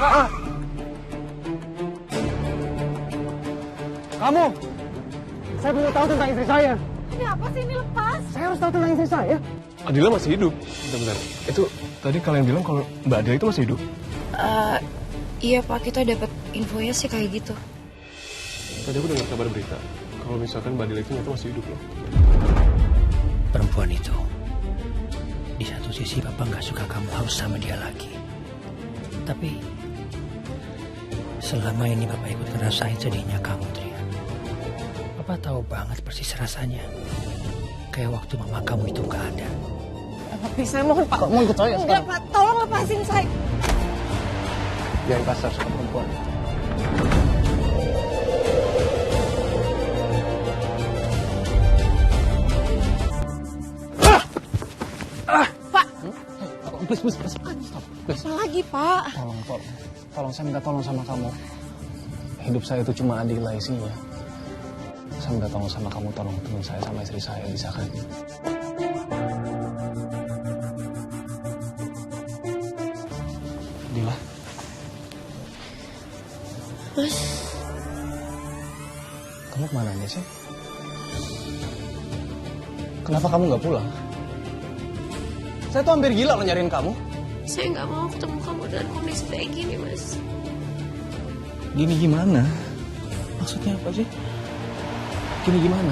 Pak. Kamu, saya perlu tahu tentang istri saya. Ini apa sih, ini lepas? Saya harus tahu tentang istri saya. Adila masih hidup. Bentar. Itu tadi kalian bilang kalau Mbak Adila itu masih hidup? Iya Pak, kita dapat infonya sih kayak gitu. Tadi aku dengar kabar berita kalau misalkan Mbak Adila itu ternyata masih hidup loh. Perempuan itu, di satu sisi Papa nggak suka kamu harus sama dia lagi. Tapi selama ini Papa ikut ngerasain sedihnya kamu, Trian. Papa tahu banget persis rasanya. Kayak waktu mama kamu itu nggak ada. Tapi saya mohon Pak, mau ikut saya Enggak Pak, tolong lepasin saya. Jangan kasar sama perempuan. Pak. Please. Stop. Please. Apa lagi Pak? Tolong saya minta tolong sama kamu. Hidup saya itu cuma Adila isinya. Saya minta tolong sama kamu, tolong teman saya sama istri saya, bisa kan? Adila. Mas, Kamu kemana aja sih? Kenapa kamu nggak pulang? Saya tuh hampir gila loh nyariin kamu. saya nggak mau ketemu kamu dalam kondisi kayak gini, Mas. Gini gimana? Maksudnya apa sih? Gini gimana?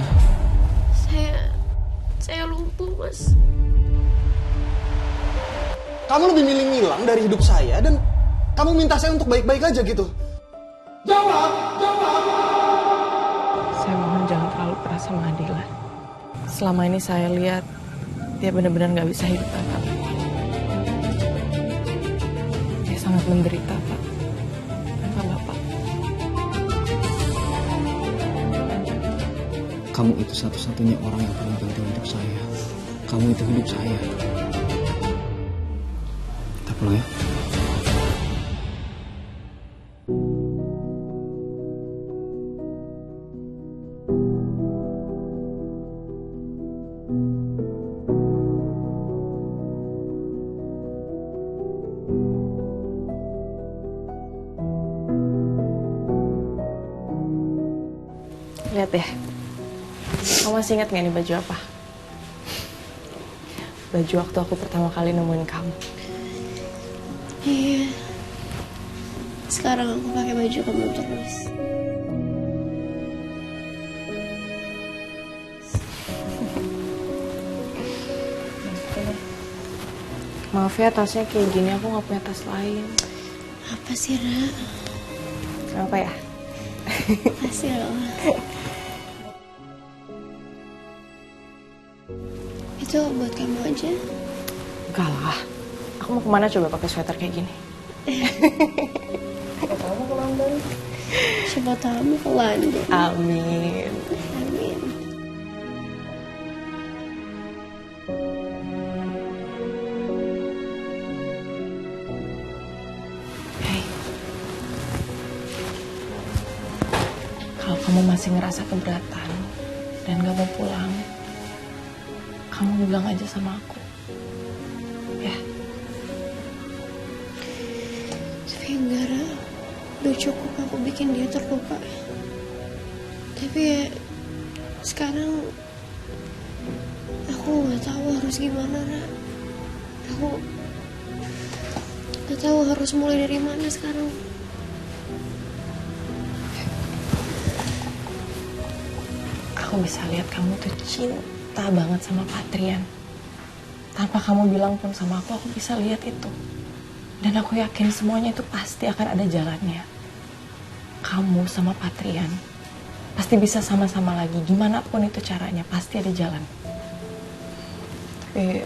Saya lumpuh, Mas. Kamu lebih milih ngilang dari hidup saya dan kamu minta saya untuk baik-baik aja gitu. Jawab! Saya mohon jangan terlalu keras sama Adila. Selama ini saya lihat dia benar-benar nggak bisa hidup tanpa Bapak. Dia sangat menderita, Pak. Tanpa Bapak. Kamu itu satu-satunya orang yang paling penting hidup saya. Kamu itu hidup saya. Kita pulang ya. Lihat deh. Kamu masih ingat gak nih baju apa? Baju waktu aku pertama kali nemuin kamu. Iya. Sekarang aku pakai baju kamu terus. Maaf ya, tasnya kayak gini. Aku nggak punya tas lain. Apa sih, Ra? Kenapa ya? Kasih loh. Itu buat kamu aja. Enggak lah. Aku mau kemana coba pakai sweater kayak gini? Siapa tahu ke London. Siapa tahu ke London. Amin. Amin. Hey. Kalau kamu masih ngerasa keberatan dan gak mau pulang, kamu bilang aja sama aku. Ya. Tapi enggak, Ra. Udah cukup aku bikin dia terluka. Tapi ya, sekarang aku nggak tahu harus gimana, Ra. Aku nggak tahu harus mulai dari mana sekarang. Aku bisa lihat kamu tuh cinta banget sama Patrian. Tanpa kamu bilang pun sama aku bisa lihat itu. Dan aku yakin semuanya itu pasti akan ada jalannya. Kamu sama Patrian pasti bisa sama-sama lagi. Gimana pun itu caranya, pasti ada jalan. Tapi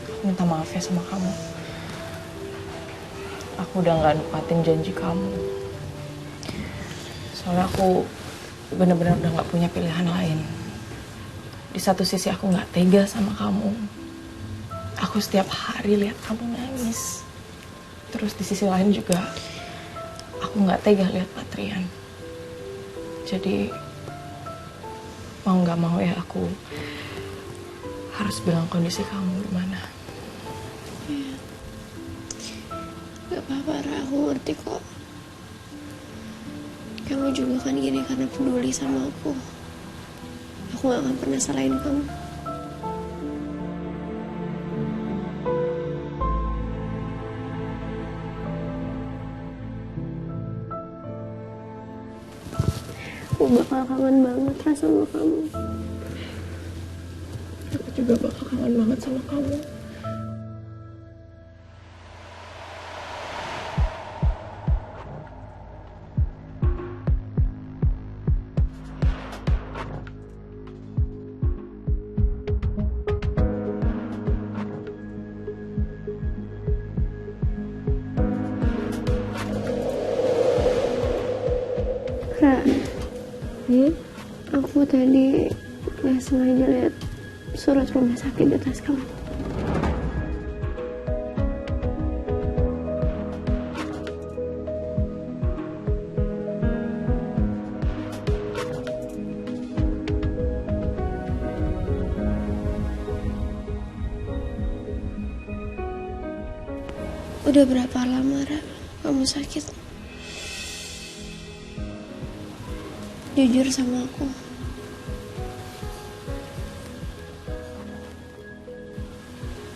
aku minta maaf ya sama kamu. Aku udah gak nepatin janji kamu. Soalnya aku benar-benar udah gak punya pilihan lain. Di satu sisi aku gak tega sama kamu. Aku setiap hari lihat kamu nangis. Terus di sisi lain juga aku gak tega lihat Patrian. Jadi mau gak mau ya aku harus bilang kondisi kamu gimana. Ya. Gak apa-apa, Ra. Aku ngerti kok. Kamu juga kan gini karena peduli sama aku. Aku gak akan pernah salahin kamu. Aku bakal kangen banget Ra sama kamu. Aku juga bakal kangen banget sama kamu. Ra, aku tadi gak sengaja lihat surat rumah sakit di tas kamu. Udah berapa lama, Ra, kamu sakit? Jujur sama aku.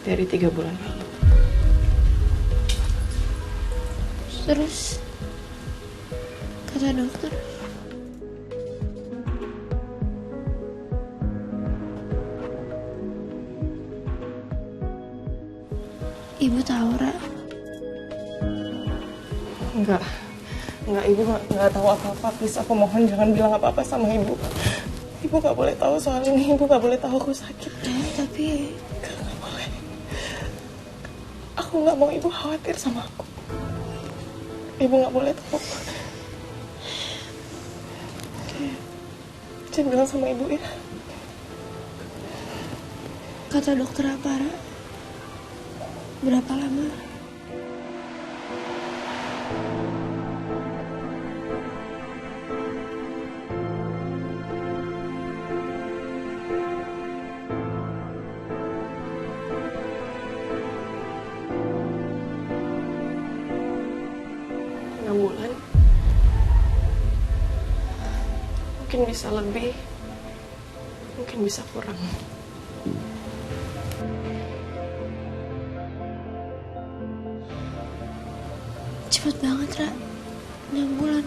Dari 3 bulan lalu. Terus kata dokter, Ibu tahu, Ra? Enggak, Ibu nggak tahu apa-apa. Please, aku mohon jangan bilang apa-apa sama Ibu. Ibu nggak boleh tahu soal ini. Ibu nggak boleh tahu aku sakit. Tapi Nggak boleh. Aku nggak mau Ibu khawatir sama aku. Ibu nggak boleh tahu. Jangan bilang sama Ibu ya. kata dokter apa, Ra? Berapa lama? Bulan mungkin bisa lebih, mungkin bisa kurang. Cepet banget, Ra. 6 bulan.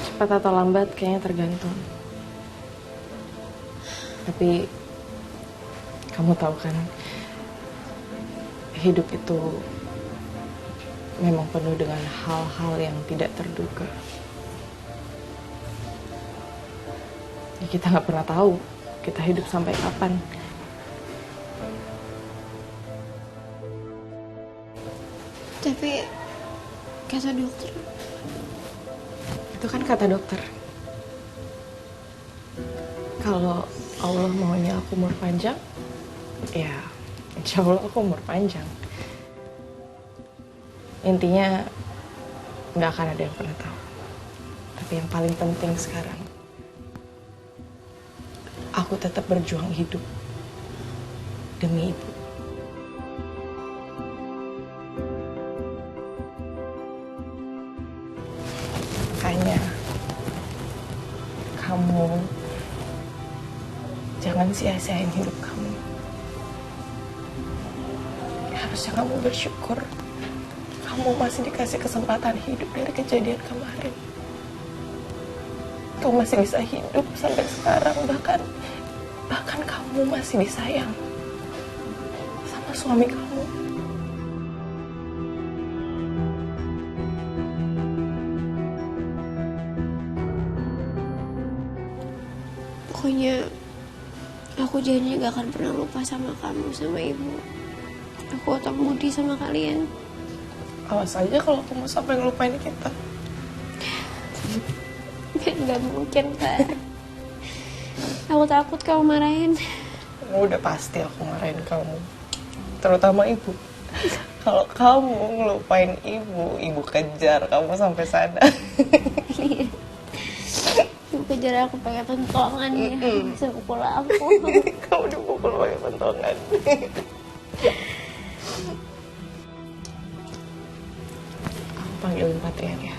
Cepat atau lambat kayaknya tergantung. Tapi kamu tahu kan, hidup itu memang penuh dengan hal-hal yang tidak terduga. Ya, kita nggak pernah tahu kita hidup sampai kapan. Tapi kata dokter, Itu kan kata dokter. Kalau Allah maunya aku umur panjang, ya insya Allah aku umur panjang. Intinya nggak akan ada yang pernah tahu. Tapi yang paling penting sekarang, aku tetap berjuang hidup demi Ibu. Makanya kamu jangan sia-siain hidup kamu. Harusnya kamu bersyukur kamu masih dikasih kesempatan hidup dari kejadian kemarin. Kamu masih bisa hidup sampai sekarang, bahkan kamu masih disayang sama suami kamu. pokoknya aku janji gak akan pernah lupa sama kamu, sama Ibu. Aku otak budi sama kalian. Awas aja kalau kamu sampai ngelupain kita. Gak mungkin, Pak. Aku takut kamu marahin. Udah pasti aku marahin kamu, terutama Ibu. Kalau kamu ngelupain Ibu kejar kamu sampai sana. kejar aku pakai pentongan ya. Bisa pukul aku. Kamu dipukul pakai pentongan. Aku panggilin Patrian ya.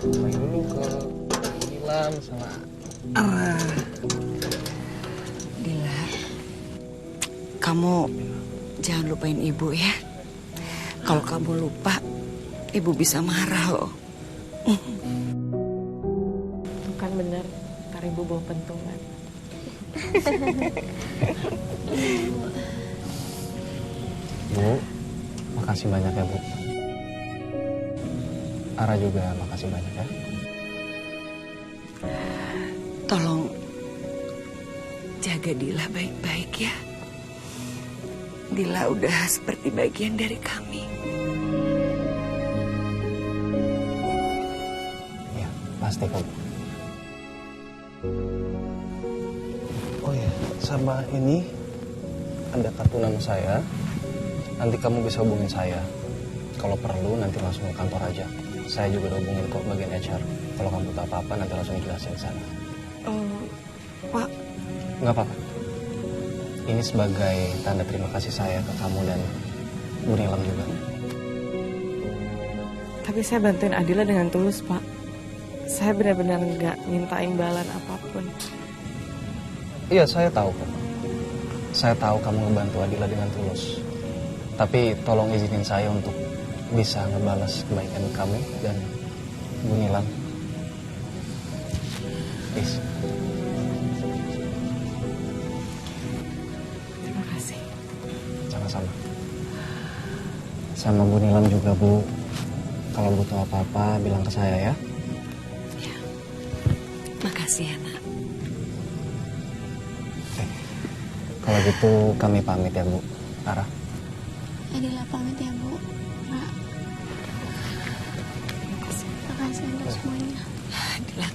Main dulu ke Nilam sama Dila, kamu jangan lupain ibu ya. Kalau kamu lupa, ibu bisa marah loh. Bukan benar, ntar ibu bawa pentungan. Bu, makasih banyak ya Bu. Ara juga makasih banyak ya. Tolong jaga Dila baik-baik ya. Dila udah seperti bagian dari kami. Iya, pasti kok. Oh ya, sama ini ada kartu nama saya. Nanti kamu bisa hubungin saya. Kalau perlu nanti langsung ke kantor aja. Saya juga udah hubungin kok bagian HR. Kalau kamu butuh apa-apa nanti langsung dijelasin ke sana. Pak, Nggak apa-apa. Ini sebagai tanda terima kasih saya ke kamu dan Bu Nilam juga. Tapi saya bantuin Adila dengan tulus, Pak. Saya benar-benar nggak minta imbalan apapun. Iya, saya tahu kok. Saya tahu kamu ngebantu Adila dengan tulus. Tapi tolong izinin saya untuk bisa ngebalas kebaikan kamu dan Bu Nilam. Please. Terima kasih. Sama-sama. Sama Bu Nilam juga, Bu. Kalau butuh apa-apa, bilang ke saya ya. makasih ya nak. Kalau gitu kami pamit ya, Bu. Ara. Adila pamit ya Bu. Ra. Makasih untuk semuanya. Dila,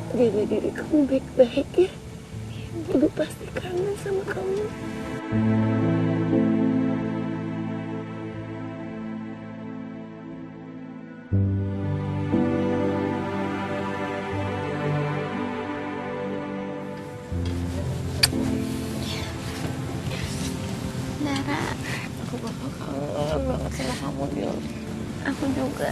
Jaga diri kamu baik-baik ya. Ibu pasti kangen sama kamu. Nara, aku bakal kangen banget sama kamu, Dil. Aku juga.